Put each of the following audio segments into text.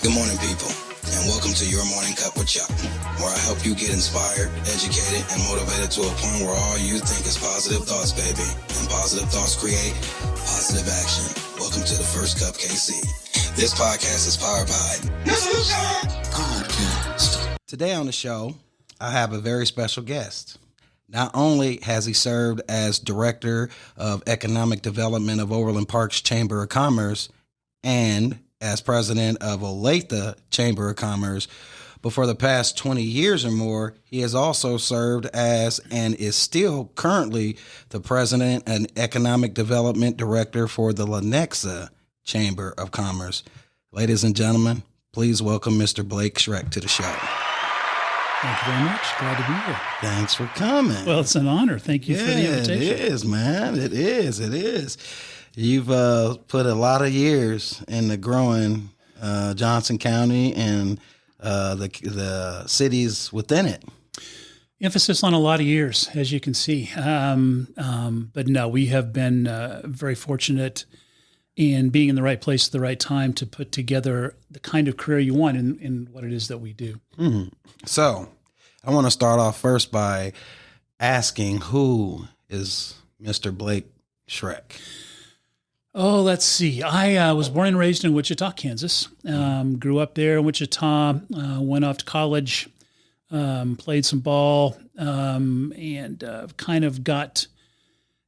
Good morning, people, and welcome to Your Morning Cup with Chuck, where I help you get inspired, educated, and motivated to a point where all you think is positive thoughts, baby, and positive thoughts create positive action. Welcome to the First Cupkc. This podcast is powered by Podcast. Today on the show, I have a very special guest. Not only has he served as Director of Economic Development of Overland Park's Chamber of Commerce and as President of Olathe Chamber of Commerce, but for the past 20 years or more, he has also served as and is still currently the President and Economic Development Director for the Lenexa Chamber of Commerce. Ladies and gentlemen, please welcome Mr. Blake Shrek to the show. Thank you very much. Glad to be here. Thanks for coming. Well, it's an honor. Thank you for the invitation. It is, man. It is. You've put a lot of years into growing Johnson County and the cities within it. Emphasis on a lot of years, as you can see. But no, we have been very fortunate in being in the right place at the right time to put together the kind of career you want in what it is that we do. Mm-hmm. So I want to start off first by asking, who is Mr. Blake Shrek? Oh, let's see. I was born and raised in Wichita, Kansas. Grew up there in Wichita, went off to college, played some ball, and kind of got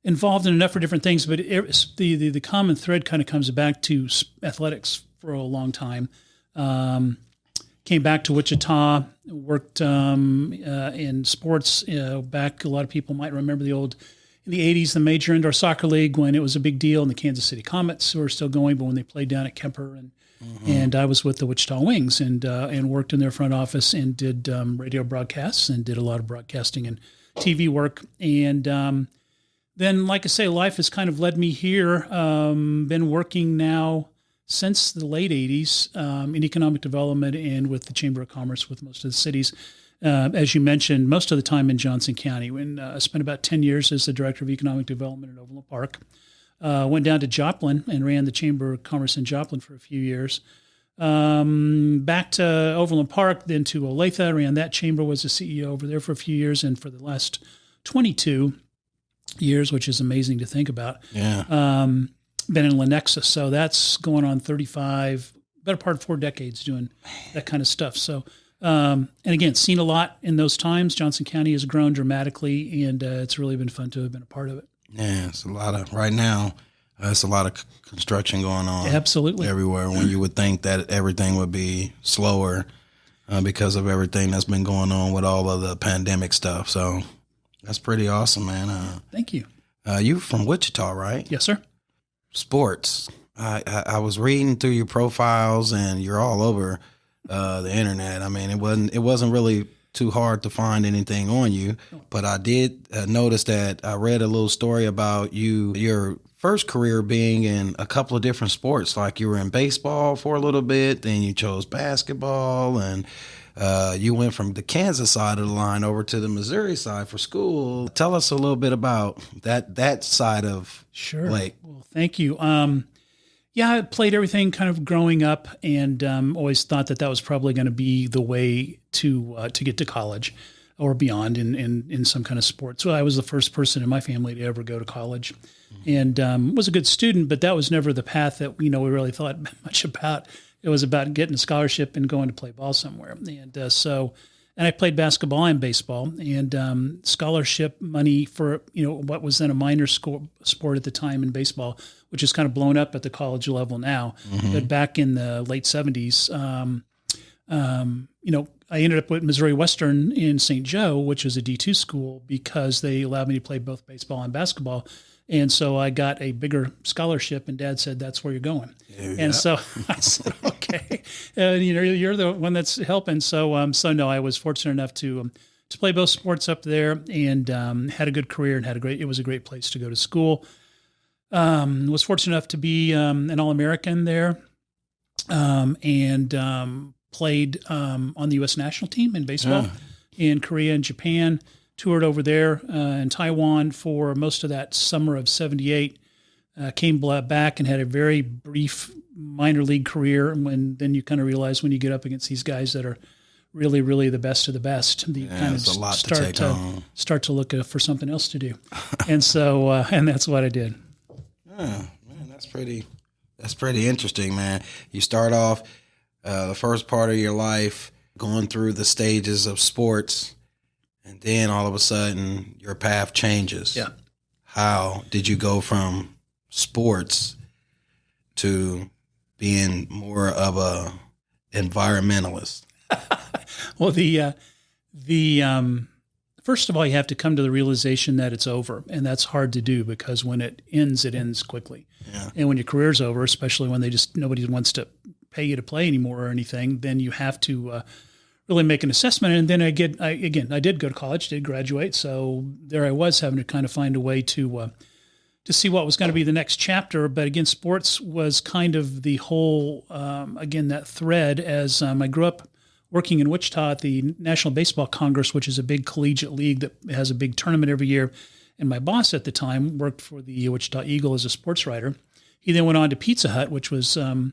involved in a number of different things. But the common thread kind of comes back to athletics for a long time. Came back to Wichita, worked in sports. Back, a lot of people might remember in the 80s, the Major Indoor Soccer League, when it was a big deal, and the Kansas City Comets, who are still going, but when they played down at Kemper, and I was with the Wichita Wings and worked in their front office and did radio broadcasts and did a lot of broadcasting and TV work. And then, like I say, life has kind of led me here. Been working now since the late 80s in economic development and with the Chamber of Commerce with most of the cities. As you mentioned, most of the time in Johnson County. When I spent about 10 years as the Director of Economic Development at Overland Park. Went down to Joplin and ran the Chamber of Commerce in Joplin for a few years. Back to Overland Park, then to Olathe. Ran that chamber, was the CEO over there for a few years, and for the last 22 years, which is amazing to think about. Yeah. Been in Lenexa, so that's going on 35, better part of 4 decades doing that kind of stuff. So. And again, seen a lot in those times. Johnson County has grown dramatically, and it's really been fun to have been a part of it. Yeah, it's a lot of, right now, it's a lot of construction going on. Absolutely. Everywhere, when you would think that everything would be slower because of everything that's been going on with all of the pandemic stuff. So that's pretty awesome, man. Thank you. You from Wichita, right? Yes, sir. Sports. I was reading through your profiles, and you're all over the internet. I mean, it wasn't really too hard to find anything on you, but I did notice that I read a little story about your first career being in a couple of different sports. Like you were in baseball for a little bit, then you chose basketball, and you went from the Kansas side of the line over to the Missouri side for school. Tell us a little bit about that side of Blake. Well, thank you. Yeah, I played everything kind of growing up, and always thought that was probably going to be the way to get to college or beyond in some kind of sport. So I was the first person in my family to ever go to college, and was a good student, but that was never the path that we really thought much about. It was about getting a scholarship and going to play ball somewhere. And I played basketball and baseball, and scholarship money for what was then a minor sport at the time in baseball, which is kind of blown up at the college level now. Mm-hmm. But back in the late 70s, I ended up with Missouri Western in St. Joe, which was a D2 school, because they allowed me to play both baseball and basketball. And so I got a bigger scholarship, and Dad said, "That's where you're going." And so I said, "Okay, you're the one that's helping." So no, I was fortunate enough to play both sports up there, and had a good career, and it was a great place to go to school. Was fortunate enough to be an All-American there, and played on the U.S. national team in baseball in Korea and Japan. Toured over there in Taiwan for most of that summer of '78. came back and had a very brief minor league career. And then you kind of realize when you get up against these guys that are really, really the best of the best, you kind of start to look for something else to do. And so, and that's what I did. Yeah, man, that's pretty interesting, man. You start off the first part of your life going through the stages of sports, and then all of a sudden your path changes. Yeah. How did you go from sports to being more of a environmentalist? Well, first of all, you have to come to the realization that it's over, and that's hard to do because when it ends quickly. Yeah. And when your career's over, especially when nobody wants to pay you to play anymore or anything, then you have to really make an assessment. And then I did go to college, did graduate, so there I was having to kind of find a way to see what was going to be the next chapter. But again, sports was kind of the whole that thread as I grew up working in Wichita at the National Baseball Congress, which is a big collegiate league that has a big tournament every year. And my boss at the time worked for the Wichita Eagle as a sports writer. He then went on to Pizza Hut, which was in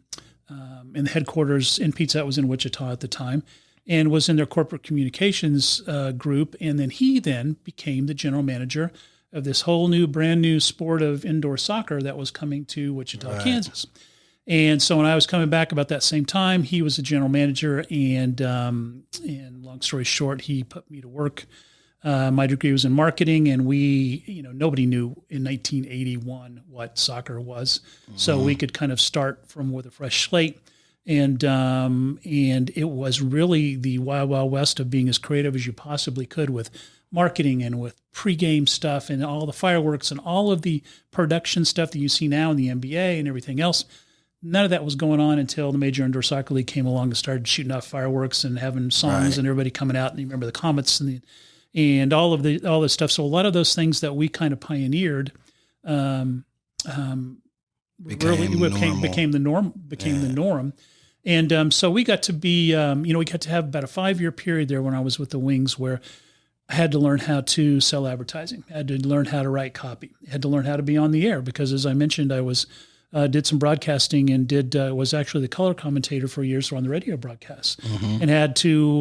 the headquarters in Pizza Hut was in Wichita at the time, and was in their corporate communications group. And then he became the general manager of this whole brand new sport of indoor soccer that was coming to Wichita, Kansas. And so when I was coming back about that same time, he was the general manager, and long story short, he put me to work. My degree was in marketing, and nobody knew in 1981 what soccer was, so we could kind of start with a fresh slate. And it was really the wild, wild west of being as creative as you possibly could with marketing and with pregame stuff and all the fireworks and all of the production stuff that you see now in the NBA and everything else. None of that was going on until the Major Indoor Soccer League came along and started shooting off fireworks and having songs and everybody coming out. And you remember the Comets and all this stuff. So a lot of those things that we kind of pioneered became the norm. And so we got to be, we got to have about a 5-year period there when I was with the Wings where I had to learn how to sell advertising. I had to learn how to write copy. I had to learn how to be on the air because, as I mentioned, I was did some broadcasting and was actually the color commentator for years on the radio broadcasts, and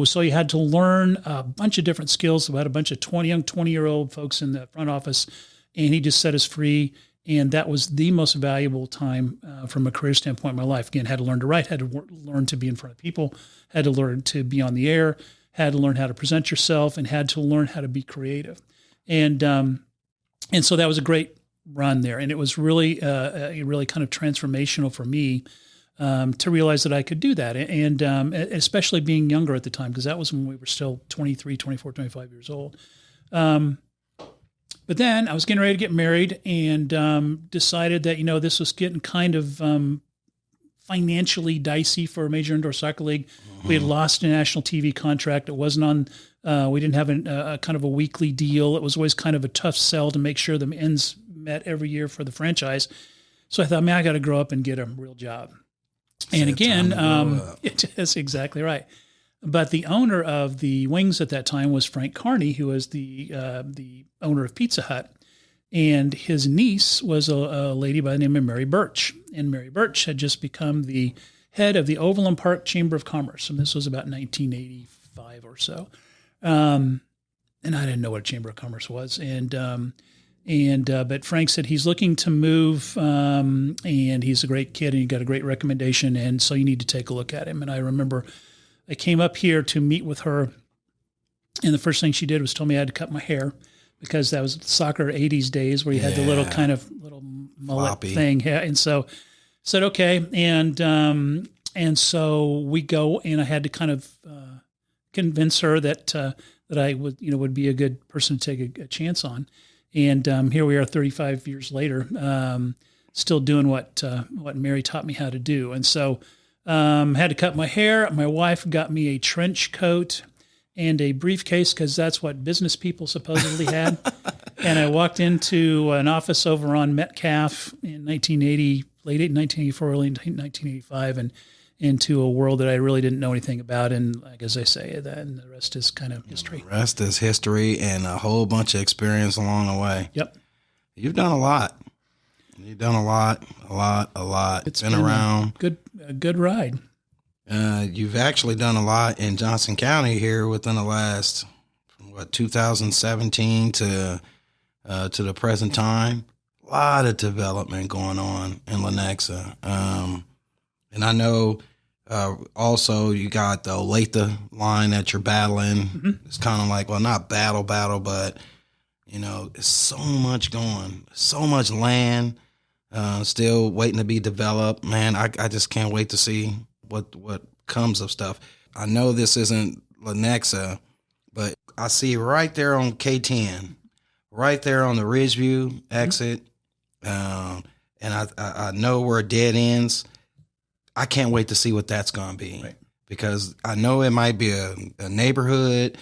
so you had to learn a bunch of different skills about a bunch of 20-year-old folks in the front office, and he just set us free. And that was the most valuable time from a career standpoint in my life. Again, had to learn to write, had to learn to be in front of people, had to learn to be on the air, had to learn how to present yourself, and had to learn how to be creative. And so that was a great run there. And it was really really kind of transformational for me to realize that I could do that. And especially being younger at the time, because that was when we were still 23, 24, 25 years old. But then I was getting ready to get married and decided that, this was getting kind of financially dicey for a Major Indoor Soccer League. We had lost a national TV contract. It wasn't on, we didn't have a kind of a weekly deal. It was always kind of a tough sell to make sure the ends met every year for the franchise. So I thought, man, I got to grow up and get a real job. And again, it is exactly right. But the owner of the Wings at that time was Frank Carney, who was the owner of Pizza Hut. And his niece was a lady by the name of Mary Birch. And Mary Birch had just become the head of the Overland Park Chamber of Commerce. And this was about 1985 or so. And I didn't know what a Chamber of Commerce was. But Frank said he's looking to move, and he's a great kid, and he got a great recommendation, and so you need to take a look at him. And I remember I came up here to meet with her, and the first thing she did was told me I had to cut my hair because that was soccer 80s days where you had the little mullet floppy thing. Yeah. And so I said, okay. And so we go, and I had to kind of convince her that I would be a good person to take a chance on. And here we are 35 years later, still doing what Mary taught me how to do. And so had to cut my hair. My wife got me a trench coat and a briefcase because that's what business people supposedly had. And I walked into an office over on Metcalf in 1980, late 1984, early 1985, and into a world that I really didn't know anything about. And like as I say, and the rest is kind of history. The rest is history and a whole bunch of experience along the way. Yep. You've done a lot. You've done a lot. It's been around. A good ride. You've actually done a lot in Johnson County here within the last, 2017 to the present time. A lot of development going on in Lenexa. And I know also you got the Olathe line that you're battling. Mm-hmm. It's kind of like, well, not battle, but, it's so much going, so much land still waiting to be developed. Man, I just can't wait to see what comes of stuff. I know this isn't Lenexa, but I see right there on K10, right there on the Ridgeview exit, and I know where it dead ends. I can't wait to see what that's going to be, right, because I know it might be a neighborhood.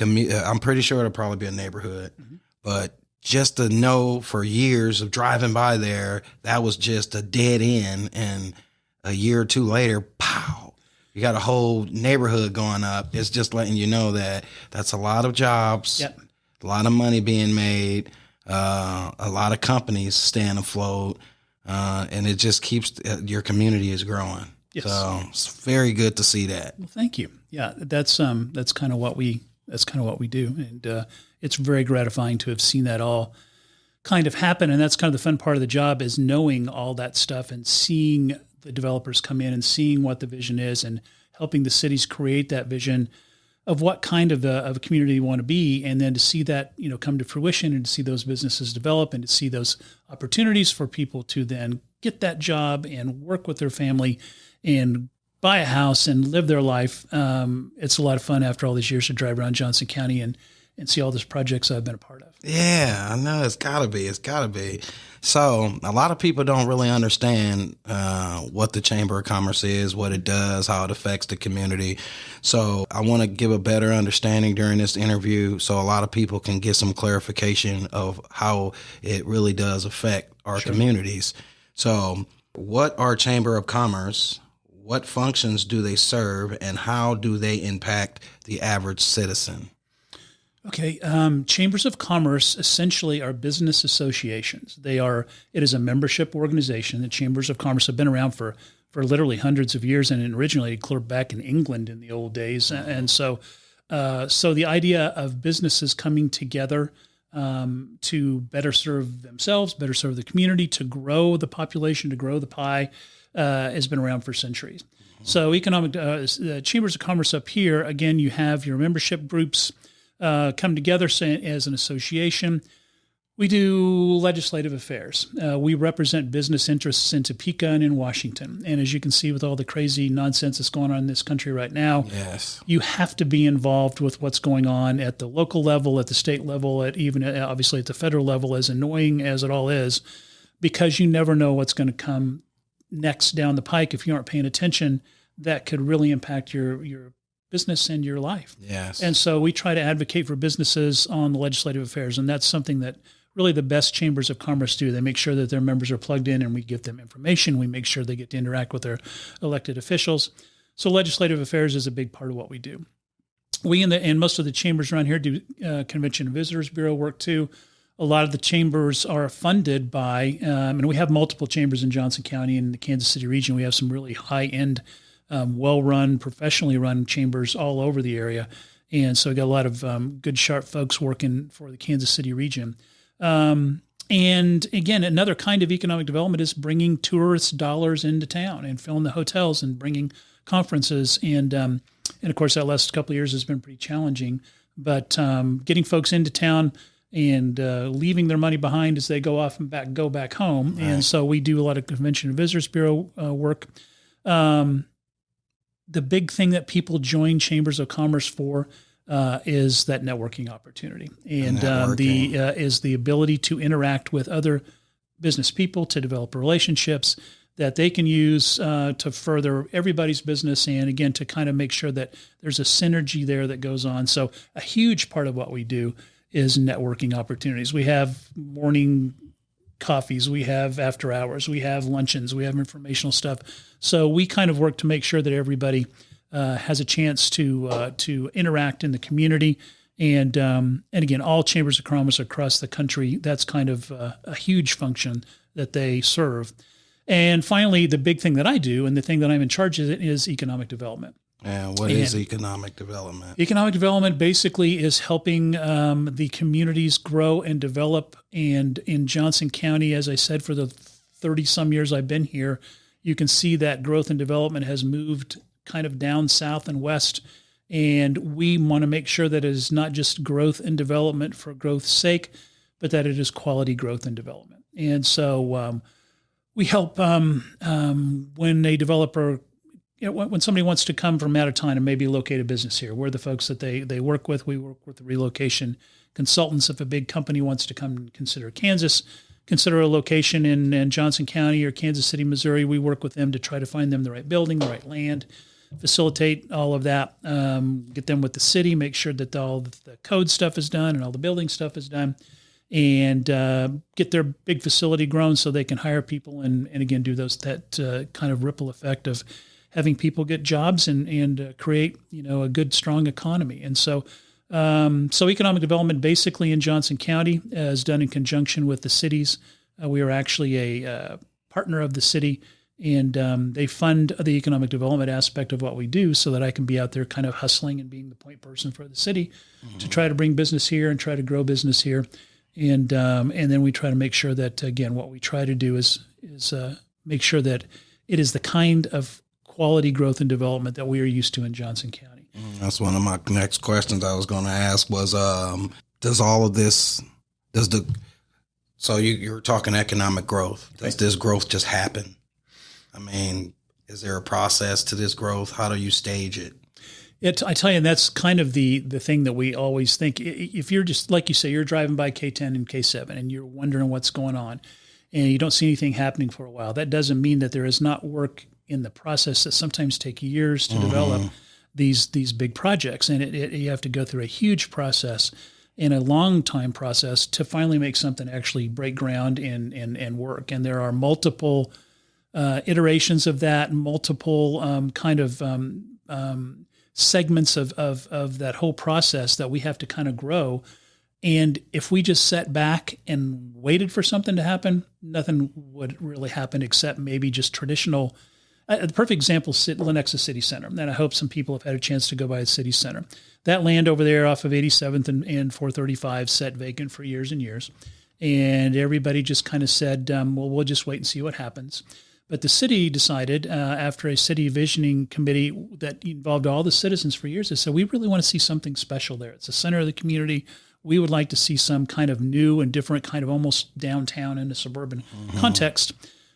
I'm pretty sure it'll probably be a neighborhood, mm-hmm, but just to know for years of driving by there, that was just a dead end, and a year or two later, pow, you got a whole neighborhood going up. It's just letting you know that that's a lot of jobs, yep, a lot of money being made, a lot of companies staying afloat, and it just keeps your community is growing. Yes. So it's very good to see that. Well, thank you. Yeah, that's kind of what we do, and it's very gratifying to have seen that all kind of happen. And that's kind of the fun part of the job, is knowing all that stuff and seeing the developers come in and seeing what the vision is and helping the cities create that vision of what kind of a community you want to be. And then to see that, come to fruition, and to see those businesses develop, and to see those opportunities for people to then get that job and work with their family and buy a house and live their life. It's a lot of fun after all these years to drive around Johnson County and see all those projects I've been a part of. Yeah, I know. It's gotta be. So a lot of people don't really understand what the Chamber of Commerce is, what it does, how it affects the community. So I want to give a better understanding during this interview, so a lot of people can get some clarification of how it really does affect our communities. So what are Chamber of Commerce? What functions do they serve, and how do they impact the average citizen? Okay. Chambers of Commerce essentially are business associations. It is a membership organization. The Chambers of Commerce have been around for literally hundreds of years, and originally clear back in England in the old days. And so the idea of businesses coming together to better serve themselves, better serve the community, to grow the population, to grow the pie, has been around for centuries. So Chambers of Commerce up here, again, you have your membership groups come together as an association. We do legislative affairs. We represent business interests in Topeka and in Washington. And as you can see, with all the crazy nonsense that's going on in this country right now, yes, you have to be involved with what's going on at the local level, at the state level, even obviously at the federal level, as annoying as it all is, because you never know what's going to come next down the pike if you aren't paying attention. That could really impact your business and your life. Yes. And so we try to advocate for businesses on the legislative affairs, and that's something that really the best Chambers of Commerce do. They make sure that their members are plugged in, and we give them information. We make sure they get to interact with their elected officials. So legislative affairs is a big part of what we do. We and most of the chambers around here do Convention and Visitors Bureau work too. A lot of the chambers are funded by, and we have multiple chambers in Johnson County and the Kansas City region. We have some really high-end, well-run, professionally run chambers all over the area. And so we got a lot of good, sharp folks working for the Kansas City region. And again, another kind of economic development is bringing tourist dollars into town and filling the hotels and bringing conferences. And of course, that last couple of years has been pretty challenging. But getting folks into town and leaving their money behind as they go off and go back home. Right. And so we do a lot of Convention and Visitors Bureau work. The big thing that people join Chambers of Commerce for is that networking opportunity, and is the ability to interact with other business people, to develop relationships that they can use to further everybody's business, and again to kind of make sure that there's a synergy there that goes on. So a huge part of what we do is networking opportunities. We have morning coffees, we have after hours, we have luncheons, we have informational stuff. So we kind of work to make sure that everybody has a chance to interact in the community. And again, all Chambers of Commerce across the country, that's kind of a huge function that they serve. And finally, the big thing that I do and the thing that I'm in charge of is economic development. And what is economic development? Economic development basically is helping the communities grow and develop. And in Johnson County, as I said, for the 30-some years I've been here, you can see that growth and development has moved kind of down south and west. And we want to make sure that it is not just growth and development for growth's sake, but that it is quality growth and development. And so we help when a developer, when somebody wants to come from out of town and maybe locate a business here, we're the folks that they work with. We work with the relocation consultants. If a big company wants to come and consider a location in Johnson County or Kansas City, Missouri, we work with them to try to find them the right building, the right land, facilitate all of that, get them with the city, make sure that all the code stuff is done and all the building stuff is done, and get their big facility grown so they can hire people and again do that kind of ripple effect of having people get jobs and create a good strong economy. And so economic development basically in Johnson County is done in conjunction with the cities. We are actually a partner of the city, and they fund the economic development aspect of what we do so that I can be out there kind of hustling and being the point person for the city to try to bring business here and try to grow business here. And then we try to make sure that, again, what we try to do is make sure that it is the kind of quality growth and development that we are used to in Johnson County. That's one of my next questions I was going to ask was, so you're talking economic growth. Does this growth just happen? I mean, is there a process to this growth? How do you stage it? I tell you, that's kind of the thing that we always think. If you're just, like you say, you're driving by K10 and K7 and you're wondering what's going on and you don't see anything happening for a while, that doesn't mean that there is not work in the process that sometimes take years to develop these big projects. And you have to go through a huge process and a long time process to finally make something actually break ground and work. And there are multiple iterations of that, multiple segments of that whole process that we have to kind of grow. And if we just sat back and waited for something to happen, nothing would really happen except maybe just traditional. The perfect example is Lenexa City Center. And I hope some people have had a chance to go by the city center. That land over there off of 87th and 435 sat vacant for years and years. And everybody just kind of said, well, we'll just wait and see what happens. But the city decided, after a city visioning committee that involved all the citizens for years, they said, we really want to see something special there. It's the center of the community. We would like to see some kind of new and different kind of almost downtown in a suburban context.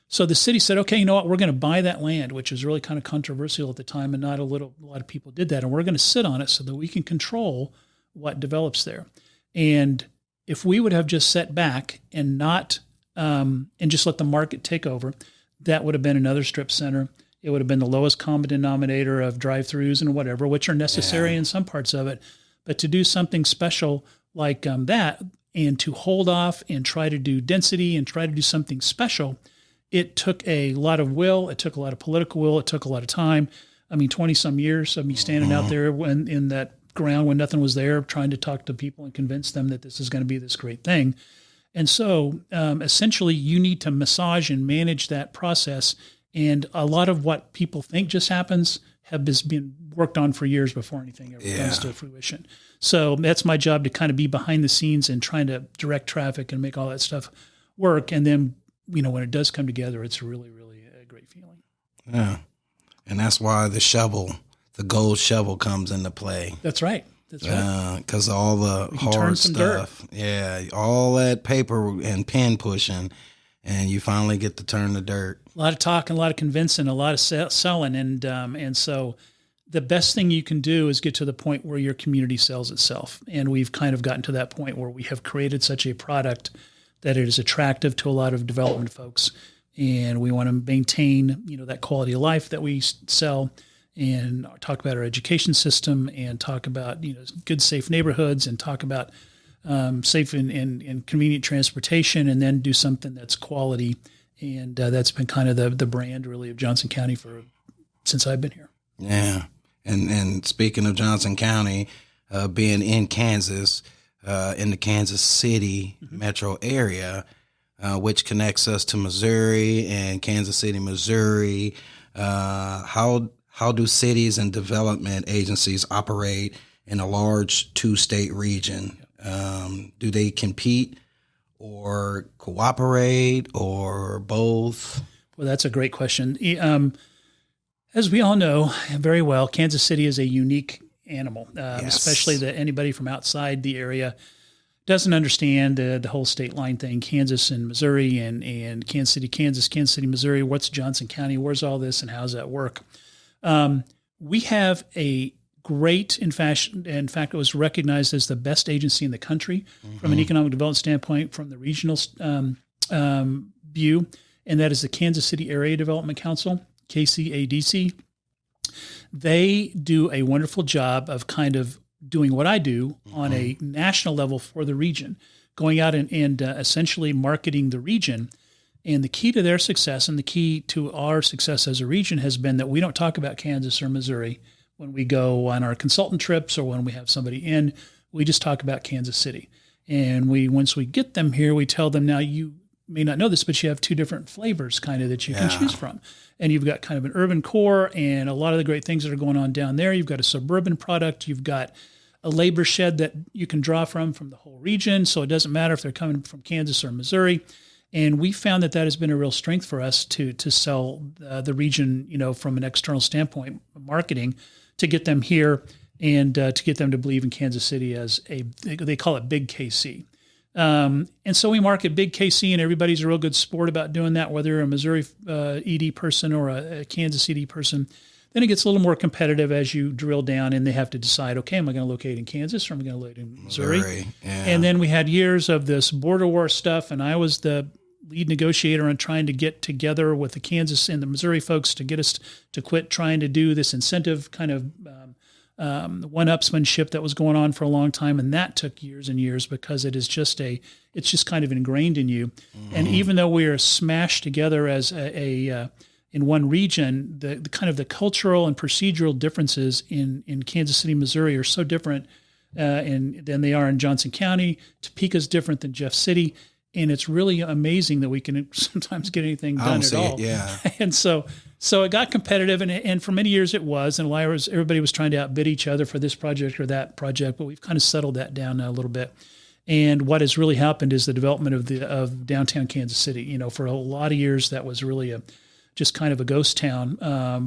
So the city said, okay, you know what? We're going to buy that land, which was really kind of controversial at the time, and not a lot of people did that. And we're going to sit on it so that we can control what develops there. And if we would have just sat back and not and just let the market take over, that would have been another strip center. It would have been the lowest common denominator of drive-throughs and whatever, which are necessary in some parts of it. But to do something special like that and to hold off and try to do density and try to do something special, it took a lot of will. It took a lot of political will. It took a lot of time. I mean, 20-some years of me standing out there when in that ground when nothing was there, trying to talk to people and convince them that this is going to be this great thing. And so essentially you need to massage and manage that process. And a lot of what people think just happens have been worked on for years before anything ever comes to fruition. So that's my job, to kind of be behind the scenes and trying to direct traffic and make all that stuff work. And then, when it does come together, it's really, really a great feeling. Yeah. And that's why the gold shovel comes into play. That's right. That's right. Because all the hard stuff. Yeah. All that paper and pen pushing, and you finally get to turn the dirt. A lot of talking, a lot of convincing, a lot of selling. And so the best thing you can do is get to the point where your community sells itself. And we've kind of gotten to that point where we have created such a product that it is attractive to a lot of development folks. And we want to maintain, that quality of life that we sell, and talk about our education system, and talk about, good, safe neighborhoods, and talk about safe and convenient transportation, and then do something that's quality. And that's been kind of the brand really of Johnson County since I've been here. Yeah. And speaking of Johnson County, being in Kansas, in the Kansas City metro area, which connects us to Missouri and Kansas City, Missouri. How do cities and development agencies operate in a large 2-state region? Do they compete or cooperate or both? Well, that's a great question. As we all know very well, Kansas City is a unique animal, Yes. especially that anybody from outside the area doesn't understand the whole state line thing, Kansas and Missouri and Kansas City, Kansas, Kansas City, Missouri. What's Johnson County? Where's all this and how's that work? We have a great, in fact, it was recognized as the best agency in the country from an economic development standpoint, from the regional view, and that is the Kansas City Area Development Council, Kcadc. They do a wonderful job of kind of doing what I do on a national level for the region, going out and essentially marketing the region. And the key to their success and the key to our success as a region has been that we don't talk about Kansas or Missouri when we go on our consultant trips or when we have somebody in. We just talk about Kansas City. And once we get them here, we tell them, now you may not know this, but you have 2 different flavors kind of that you can choose from. And you've got kind of an urban core and a lot of the great things that are going on down there. You've got a suburban product. You've got a labor shed that you can draw from the whole region. So it doesn't matter if they're coming from Kansas or Missouri. And we found that has been a real strength for us to sell the region, from an external standpoint, marketing, to get them here and to get them to believe in Kansas City as they call it Big KC. And so we market Big KC, and everybody's a real good sport about doing that, whether you're a Missouri ED person or a Kansas ED person. Then it gets a little more competitive as you drill down, and they have to decide, okay, am I going to locate in Kansas or am I going to locate in Missouri? Yeah. And then we had years of this border war stuff, and I was the lead negotiator on trying to get together with the Kansas and the Missouri folks to get us to quit trying to do this incentive kind of one-upsmanship that was going on for a long time. And that took years and years because it's just kind of ingrained in you. And even though we are smashed together as in one region, the kind of the cultural and procedural differences in Kansas City, Missouri are so different than they are in Johnson County. Topeka's different than Jeff City. And it's really amazing that we can sometimes get anything done at all. Yeah. And so it got competitive, and for many years it was, and everybody was trying to outbid each other for this project or that project, but we've kind of settled that down now a little bit. And what has really happened is the development of downtown Kansas City. For a lot of years that was really just kind of a ghost town.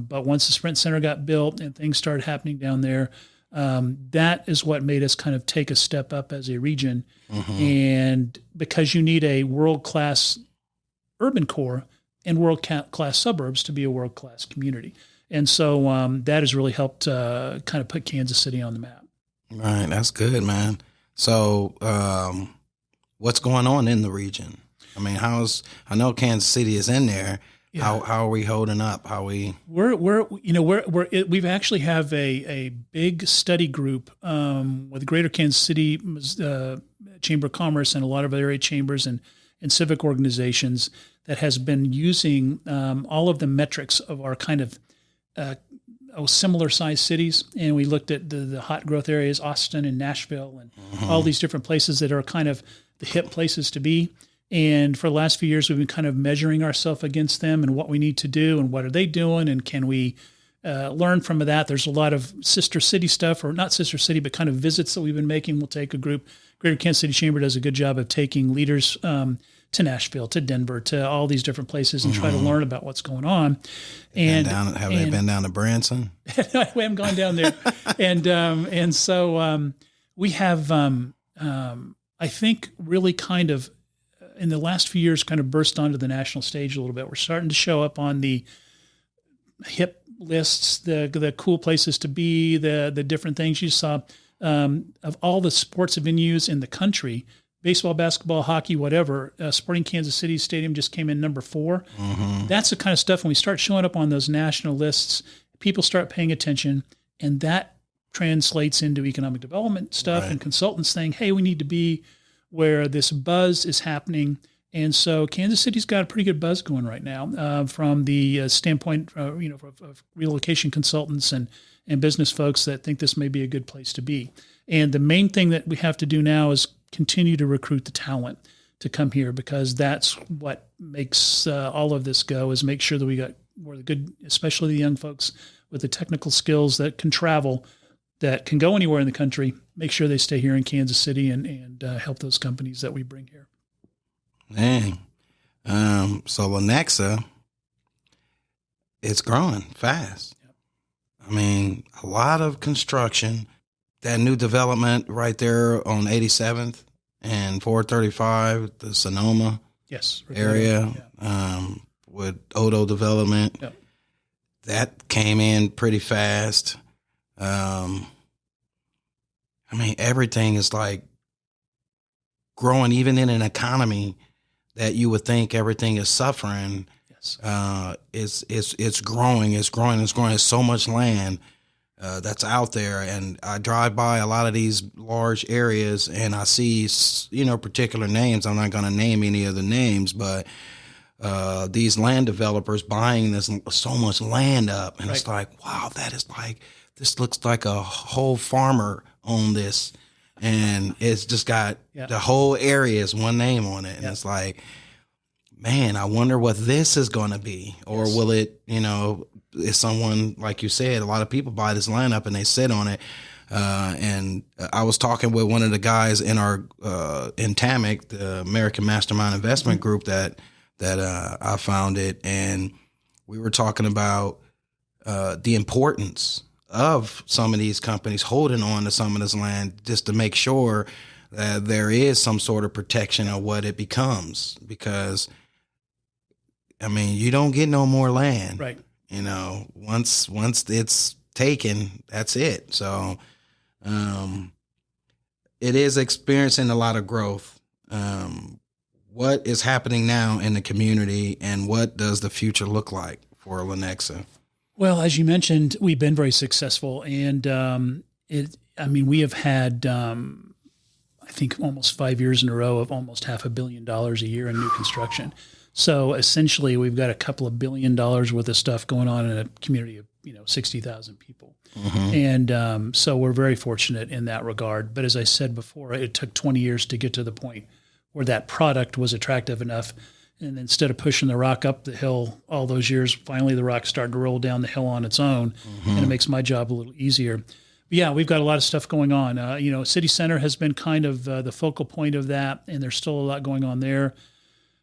But once the Sprint Center got built and things started happening down there, that is what made us kind of take a step up as a region. And because you need a world-class urban core and world-class suburbs to be a world-class community. And so that has really helped kind of put Kansas City on the map. Right. That's good, man. So what's going on in the region? I mean, I know Kansas City is in there. Yeah. How are we holding up? We've actually have a big study group with Greater Kansas City Chamber of Commerce and a lot of area chambers and civic organizations that has been using all of the metrics of our kind of similar sized cities. And we looked at the hot growth areas, Austin and Nashville and all these different places that are kind of the hip places to be. And for the last few years, we've been kind of measuring ourselves against them and what we need to do and what are they doing and can we learn from that. There's a lot of sister city stuff, or not sister city, but kind of visits that we've been making. We'll take a group. Greater Kansas City Chamber does a good job of taking leaders to Nashville, to Denver, to all these different places and try to learn about what's going on. Have they been down to Branson? We haven't gone down there. And so we have, I think, really kind of, in the last few years, kind of burst onto the national stage a little bit. We're starting to show up on the hip lists, the cool places to be, the different things you saw of all the sports venues in the country, baseball, basketball, hockey, whatever. Sporting Kansas City Stadium just came in number 4. That's the kind of stuff when we start showing up on those national lists, people start paying attention, and that translates into economic development stuff and consultants saying, hey, we need to be where this buzz is happening. And so Kansas City's got a pretty good buzz going right now from the standpoint of relocation consultants and business folks that think this may be a good place to be. And the main thing that we have to do now is continue to recruit the talent to come here, because that's what makes all of this go, is make sure that we got more the good, especially the young folks with the technical skills that can travel, that can go anywhere in the country, make sure they stay here in Kansas City and help those companies that we bring here. Dang. So Lenexa, it's growing fast. Yep. I mean, a lot of construction. That new development right there on 87th and 435, the Sonoma area, with Olathe development. Yep. That came in pretty fast. I mean, everything is like growing, even in an economy that you would think everything is suffering. Yes. It's growing. There's so much land that's out there. And I drive by a lot of these large areas and I see, particular names. I'm not going to name any of the names, but these land developers buying so much land up. And It's like, wow, this looks like a whole farmer owned this. And it's just got the whole area is one name on it. And it's like, man, I wonder what this is going to be. Or will it, is someone, like you said, a lot of people buy this land up and they sit on it. And I was talking with one of the guys in our, in TAMIC, the American Mastermind Investment Group that I founded. And we were talking about the importance of some of these companies holding on to some of this land just to make sure that there is some sort of protection of what it becomes. Because, I mean, you don't get no more land. Right. Once it's taken, that's it. So it is experiencing a lot of growth. What is happening now in the community, and what does the future look like for Lenexa? Well, as you mentioned, we've been very successful, and we have had, I think, almost 5 years in a row of almost $500 million a year in new construction. So essentially, we've got a couple of $1 billion worth of stuff going on in a community of 60,000 people, and so we're very fortunate in that regard. But as I said before, it took 20 years to get to the point where that product was attractive enough. And instead of pushing the rock up the hill all those years, finally the rock's starting to roll down the hill on its own, and it makes my job a little easier. But yeah, we've got a lot of stuff going on. City Center has been kind of the focal point of that, and there's still a lot going on there.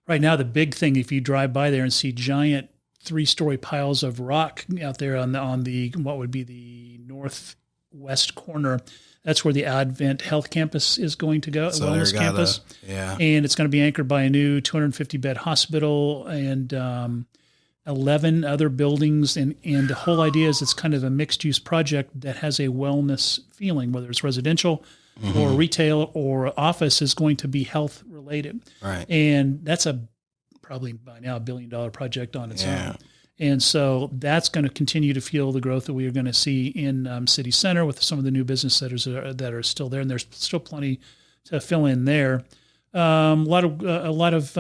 Right now, the big thing, if you drive by there and see giant 3-story piles of rock out there on the what would be the northwest corner, that's where the Advent Health Campus is going to go, Wellness Campus. And it's going to be anchored by a new 250-bed hospital and 11 other buildings. And the whole idea is it's kind of a mixed-use project that has a wellness feeling, whether it's residential or retail or office, is going to be health-related. Right. And that's probably by now $1 billion project on its own. And so that's going to continue to fuel the growth that we are going to see in City Center with some of the new business centers that are still there, and there's still plenty to fill in there. A lot of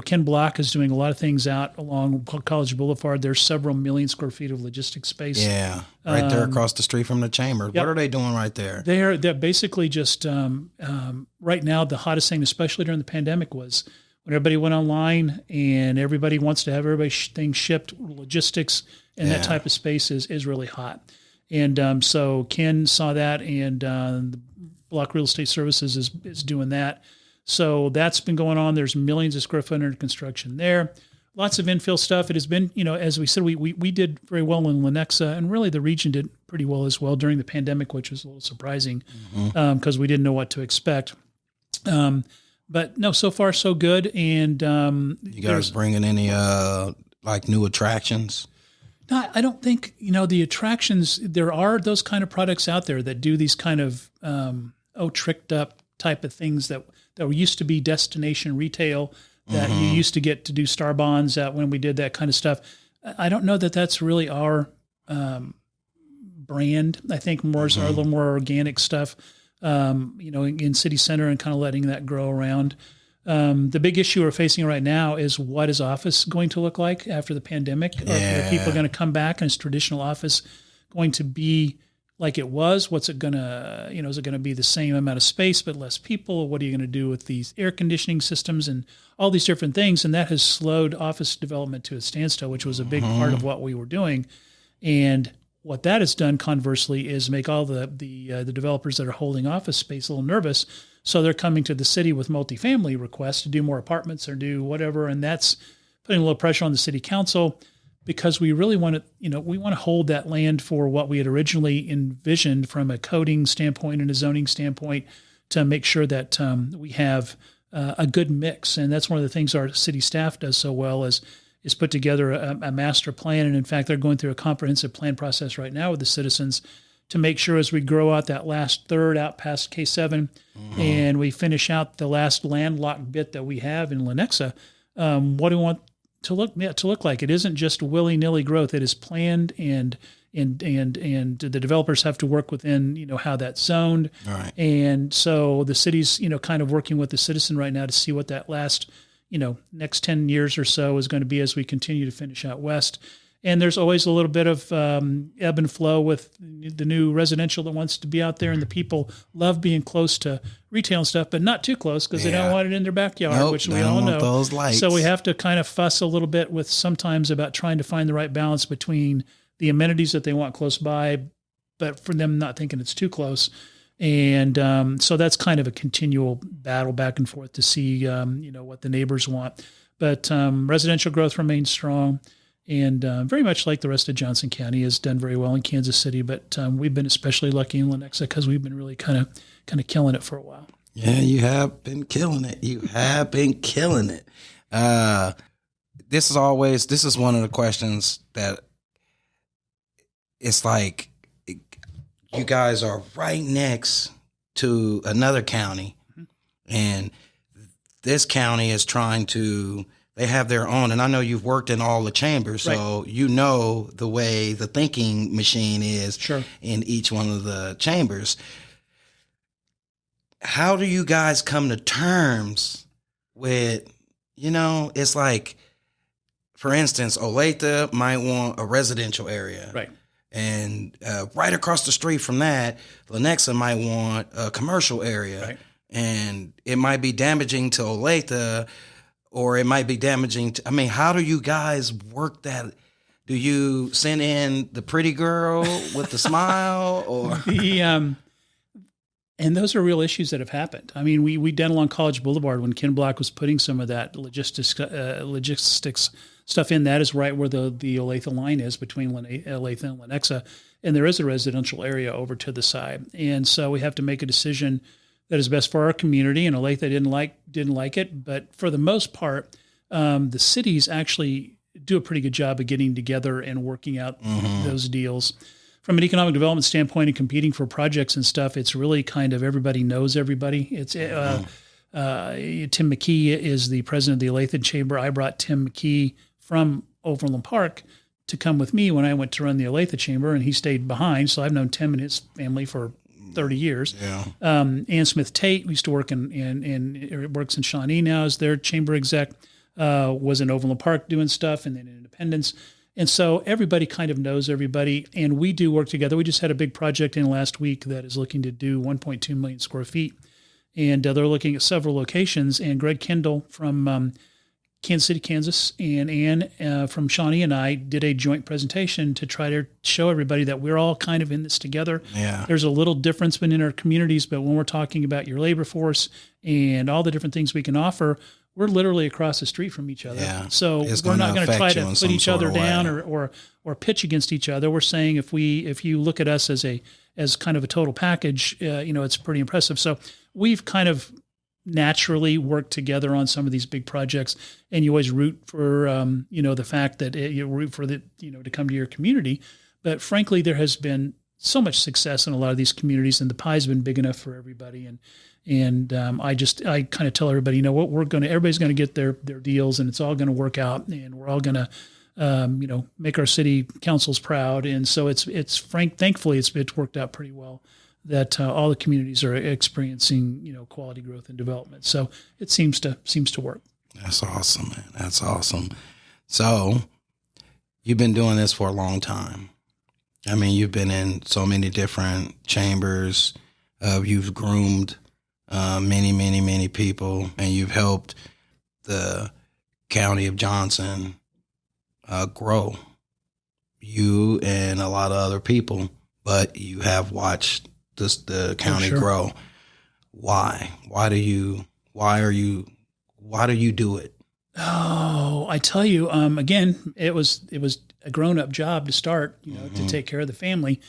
Ken Block is doing a lot of things out along College Boulevard. There's several million square feet of logistics space. Yeah, right there across the street from the chamber. Yep. What are they doing right there? They're basically just right now the hottest thing, especially during the pandemic, was when everybody went online and everybody wants to have everything shipped. Logistics and that type of space is really hot. And so Ken saw that, and the Block Real Estate Services is doing that. So that's been going on. There's millions of square foot under construction there. Lots of infill stuff. It has been, as we said, we did very well in Lenexa, and really the region did pretty well as well during the pandemic, which was a little surprising because we didn't know what to expect. But no, so far so good. And you guys bringing any new attractions? No, I don't think the attractions. There are those kind of products out there that do these kind of tricked up type of things that used to be destination retail that you used to get to do star bonds when we did that kind of stuff. I don't know that that's really our brand. I think more is a little more organic stuff. In City Center and kind of letting that grow around. The big issue we're facing right now is what is office going to look like after the pandemic? Are people going to come back, and is traditional office going to be like it was? What's it gonna, is it gonna be the same amount of space but less people? What are you gonna do with these air conditioning systems and all these different things? And that has slowed office development to a standstill, which was a big part of what we were doing. And what that has done, conversely, is make all the developers that are holding office space a little nervous. So they're coming to the city with multifamily requests to do more apartments or do whatever, and that's putting a little pressure on the city council, because we really want to, we want to hold that land for what we had originally envisioned from a coding standpoint and a zoning standpoint, to make sure that we have a good mix. And that's one of the things our city staff does so well, is put together a master plan. And in fact, they're going through a comprehensive plan process right now with the citizens to make sure, as we grow out that last third out past K7 and we finish out the last landlocked bit that we have in Lenexa, what do we want to look like? It isn't just willy-nilly growth. It is planned, and the developers have to work within, how that's zoned. All right. And so the city's, kind of working with the citizen right now to see what that last, next 10 years or so is going to be as we continue to finish out west. And there's always a little bit of ebb and flow with the new residential that wants to be out there, and the people love being close to retail and stuff, but not too close, because they don't want it in their backyard, which we all know. Those lights. So we have to kind of fuss a little bit with sometimes about trying to find the right balance between the amenities that they want close by, but for them not thinking it's too close. And so that's kind of a continual battle back and forth to see, what the neighbors want. But residential growth remains strong. And very much like the rest of Johnson County has done very well in Kansas City, but we've been especially lucky in Lenexa because we've been really kind of killing it for a while. Yeah, you have been killing it. You have been killing it. This is one of the questions that it's like, you guys are right next to another county, and this county is trying to. They have their own, and I know you've worked in all the chambers, so you know the way the thinking machine is in each one of the chambers. How do you guys come to terms with, it's like, for instance, Olathe might want a residential area. Right. And right across the street from that, Lenexa might want a commercial area. Right. And it might be damaging to Olathe, or it might be damaging to, how do you guys work that? Do you send in the pretty girl with the smile, or? And those are real issues that have happened. We did along College Boulevard when Ken Block was putting some of that logistics stuff in. That is right where the Olathe line is between Olathe and Lenexa. And there is a residential area over to the side. And so we have to make a decision that is best for our community. And Olathe didn't like it, but for the most part, the cities actually do a pretty good job of getting together and working out those deals. From an economic development standpoint and competing for projects and stuff, it's really kind of everybody knows everybody. It's Tim Mckee is the president of the Olathe Chamber. I brought Tim Mckee from Overland Park to come with me when I went to run the Olathe Chamber, and he stayed behind. So I've known Tim and his family for 30 years. Yeah. Ann Smith Tate used to work in works in Shawnee now as their chamber exec, was in Overland Park doing stuff, and then in Independence. And so everybody kind of knows everybody, and we do work together. We just had a big project in last week that is looking to do 1.2 million square feet, and they're looking at several locations. And Greg Kendall from Kansas City, Kansas, and Ann from Shawnee and I did a joint presentation to try to show everybody that we're all kind of in this together. Yeah. There's a little difference between our communities, but when we're talking about your labor force and all the different things we can offer, we're literally across the street from each other. Yeah. So we're not going to try to put each other down or pitch against each other. We're saying if you look at us as kind of a total package, it's pretty impressive. So we've kind of naturally worked together on some of these big projects, and you always root for the fact that you root for to come to your community. But frankly, there has been so much success in a lot of these communities, and the pie's been big enough for everybody. And I kind of tell everybody, everybody's going to get their deals, and it's all going to work out, and we're all going to make our city councils proud. And so thankfully it's worked out pretty well that all the communities are experiencing, quality growth and development. So it seems to work. That's awesome, man. That's awesome. So you've been doing this for a long time. I mean, you've been in so many different chambers. You've groomed many, many, many people, and you've helped the county of Johnson grow. You and a lot of other people, but you have watched the county grow. Why? Why do you do it? Oh, I tell you, again, it was a grown-up job to start, to take care of the family.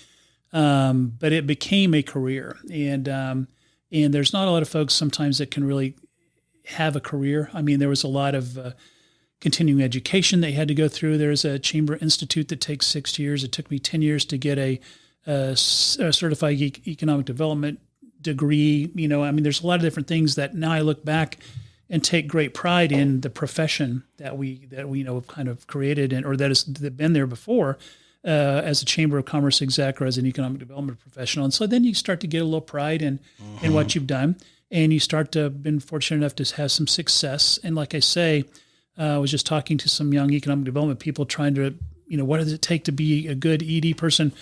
But it became a career, and there's not a lot of folks sometimes that can really have a career. I mean, there was a lot of continuing education they had to go through. There's a Chamber Institute that takes 6 years. It took me 10 years to get a certified economic development degree. I mean, there's a lot of different things that now I look back and take great pride in the profession that we kind of created or that has been there before as a Chamber of Commerce exec or as an economic development professional. And so then you start to get a little pride in what you've done, and you start to been fortunate enough to have some success. And like I say, I was just talking to some young economic development people trying to, what does it take to be a good ED person?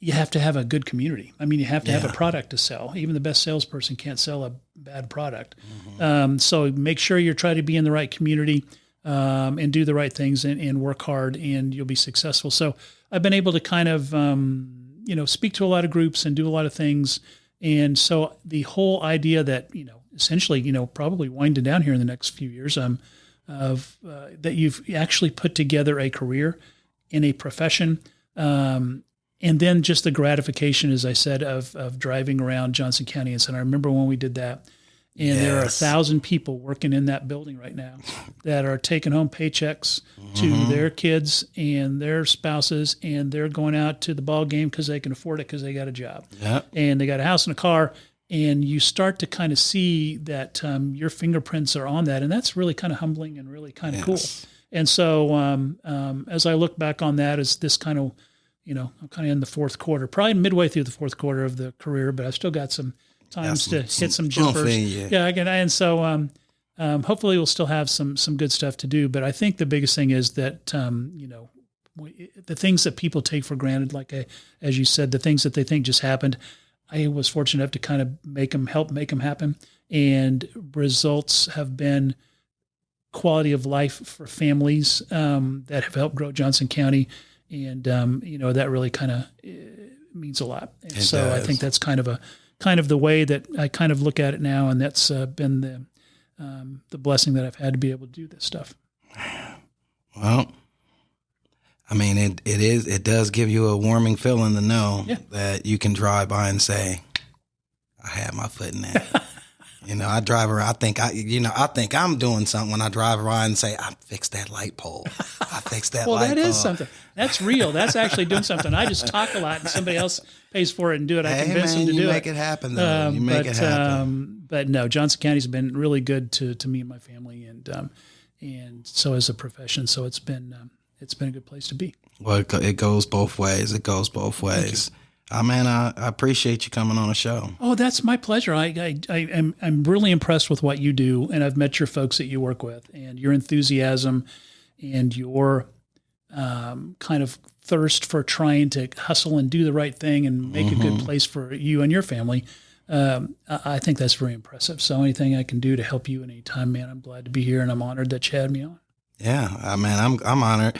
You have to have a good community. I mean, you have to have a product to sell. Even the best salesperson can't sell a bad product. So make sure you're trying to be in the right community and do the right things and work hard, and you'll be successful. So I've been able to kind of, speak to a lot of groups and do a lot of things. And so the whole idea that, essentially, probably winding down here in the next few years, that you've actually put together a career in a profession, and then just the gratification, as I said, of driving around Johnson County. And so I remember when we did that, and there are 1,000 people working in that building right now that are taking home paychecks to their kids and their spouses, and they're going out to the ball game because they can afford it because they got a job. Yep. And they got a house and a car. And you start to kind of see that your fingerprints are on that. And that's really kind of humbling and really kind of cool. And so as I look back on that, as this kind of, I'm kind of in the fourth quarter, probably midway through the fourth quarter of the career, but I've still got some times to hit some jumpers. And so hopefully we'll still have some good stuff to do. But I think the biggest thing is that, the things that people take for granted, like as you said, the things that they think just happened, I was fortunate enough to kind of help make them happen. And results have been quality of life for families that have helped grow Johnson County. And, that really kind of means a lot. And so I think that's kind of the way that I kind of look at it now. And that's been the blessing that I've had to be able to do this stuff. Well, I mean, it does give you a warming feeling to know that you can drive by and say, I had my foot in that. I drive around. I think I'm doing something when I drive around and say, I fixed that light pole. I fixed that light pole. Well, that is something. That's real. That's actually doing something. I just talk a lot and somebody else pays for it and do it. I convince them to do it. You make it happen, though. You make it happen. But no, Johnson County's been really good to me and my family, and so as a profession. So it's been a good place to be. Well, it goes both ways. Man, I appreciate you coming on the show. Oh, that's my pleasure. I'm really impressed with what you do, and I've met your folks that you work with, and your enthusiasm and your kind of thirst for trying to hustle and do the right thing and make a good place for you and your family. I think that's very impressive. So anything I can do to help you at any time, man, I'm glad to be here, and I'm honored that you had me on. Yeah, man, I'm honored.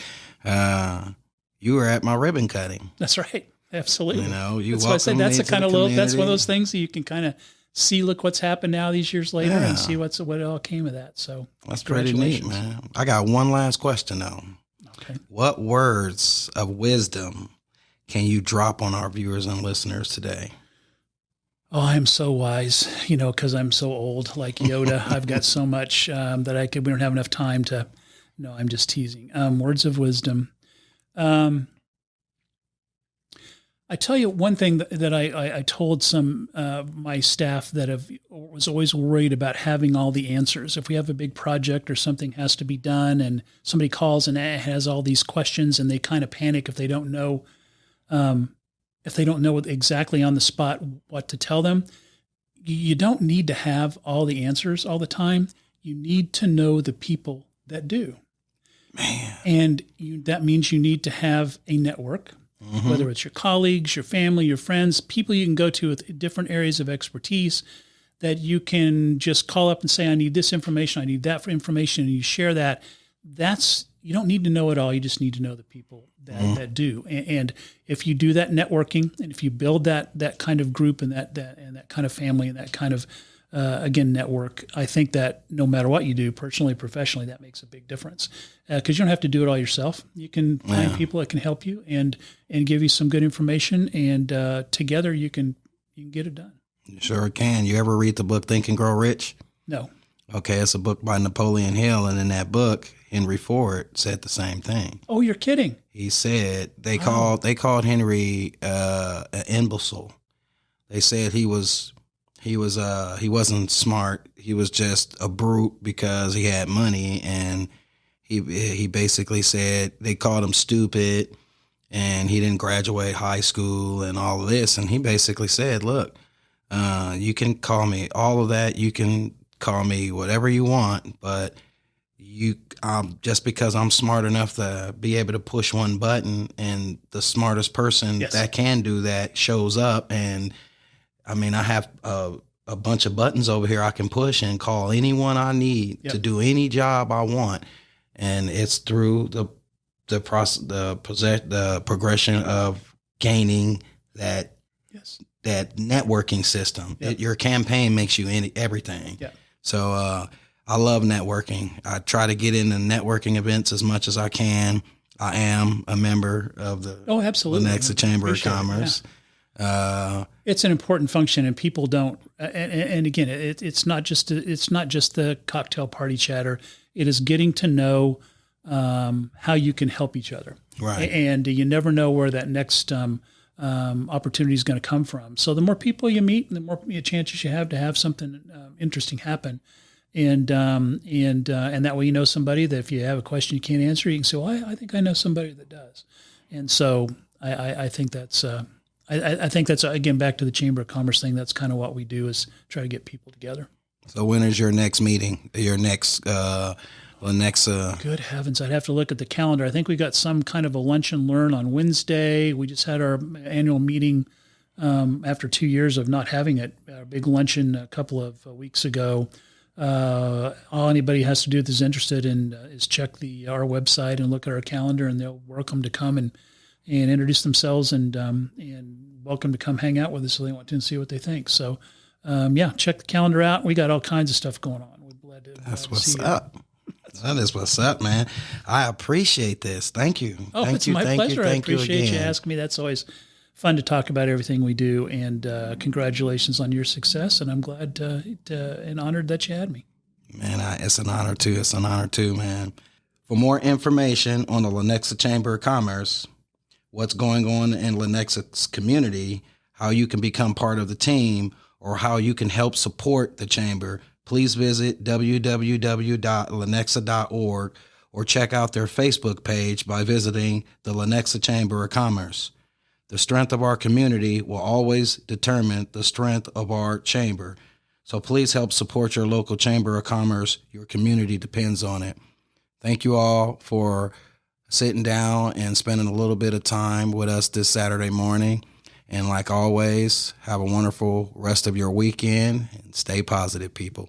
You were at my ribbon cutting. That's right. Absolutely. That's why I said that's that's one of those things that you can kind of see, look what's happened now these years later and see what all came of that. So that's pretty neat, man. I got one last question though. Okay. What words of wisdom can you drop on our viewers and listeners today? Oh, I'm so wise, because I'm so old, like Yoda. I've got so much that we don't have enough time to. No, I'm just teasing. Words of wisdom. I tell you one thing that I told some my staff that was always worried about having all the answers. If we have a big project or something has to be done, and somebody calls and has all these questions, and they kind of panic if they don't know exactly on the spot what to tell them. You don't need to have all the answers all the time. You need to know the people that do. Man. And that means you need to have a network. whether it's your colleagues, your family, your friends, people you can go to with different areas of expertise that you can just call up and say, I need this information, I need that for information, and you share that. You don't need to know it all. You just need to know the people that do. And if you do that networking, and if you build that kind of group and that kind of family and that kind of, again, network, I think that no matter what you do, personally, professionally, that makes a big difference. Because you don't have to do it all yourself. You can find people that can help you and give you some good information, and together you can get it done. You sure can. You ever read the book Think and Grow Rich? No. Okay, it's a book by Napoleon Hill, and in that book, Henry Ford said the same thing. Oh, you're kidding. He said they called Henry an imbecile. They said he wasn't smart. He was just a brute because he had money, and he basically said they called him stupid, and he didn't graduate high school and all of this. And he basically said, look, you can call me all of that. You can call me whatever you want, but just because I'm smart enough to be able to push one button, and the smartest person that can do that shows up. And I mean, I have a bunch of buttons over here I can push and call anyone I need to do any job I want. And it's through the process, the progression of gaining that networking system. Your campaign makes you everything. Yeah. So I love networking. I try to get into networking events as much as I can. I am a member of the Lenexa Chamber of Commerce. It's an important function, and people don't. And again, it's not just the cocktail party chatter. It is getting to know how you can help each other. Right. And you never know where that next opportunity is going to come from. So the more people you meet, the more chances you have to have something interesting happen. And that way, you know somebody that if you have a question you can't answer, you can say, well, I think I know somebody that does. And so I think that's, I think that's, again, back to the Chamber of Commerce thing. That's kind of what we do, is try to get people together. So when is your next meeting, your next Lenexa? Good heavens. I'd have to look at the calendar. I think we got some kind of a lunch and learn on Wednesday. We just had our annual meeting after 2 years of not having it, a big luncheon a couple of weeks ago. All anybody has to do that's interested in is check our website and look at our calendar, and they're welcome to come and introduce themselves and welcome to come hang out with us if they want to and see what they think. So, check the calendar out. We got all kinds of stuff going on. We're glad to. That's what's up. That is what's up, man. I appreciate this. Thank you. Oh, it's my pleasure. I appreciate you asking me. That's always fun to talk about everything we do, and congratulations on your success. And I'm glad and honored that you had me. Man, it's an honor too. It's an honor too, man. For more information on the Lenexa Chamber of Commerce, what's going on in Lenexa's community, how you can become part of the team, or how you can help support the chamber, please visit www.lenexa.org or check out their Facebook page by visiting the Lenexa Chamber of Commerce. The strength of our community will always determine the strength of our chamber. So please help support your local Chamber of Commerce. Your community depends on it. Thank you all for sitting down and spending a little bit of time with us this Saturday morning. And like always, have a wonderful rest of your weekend and stay positive, people.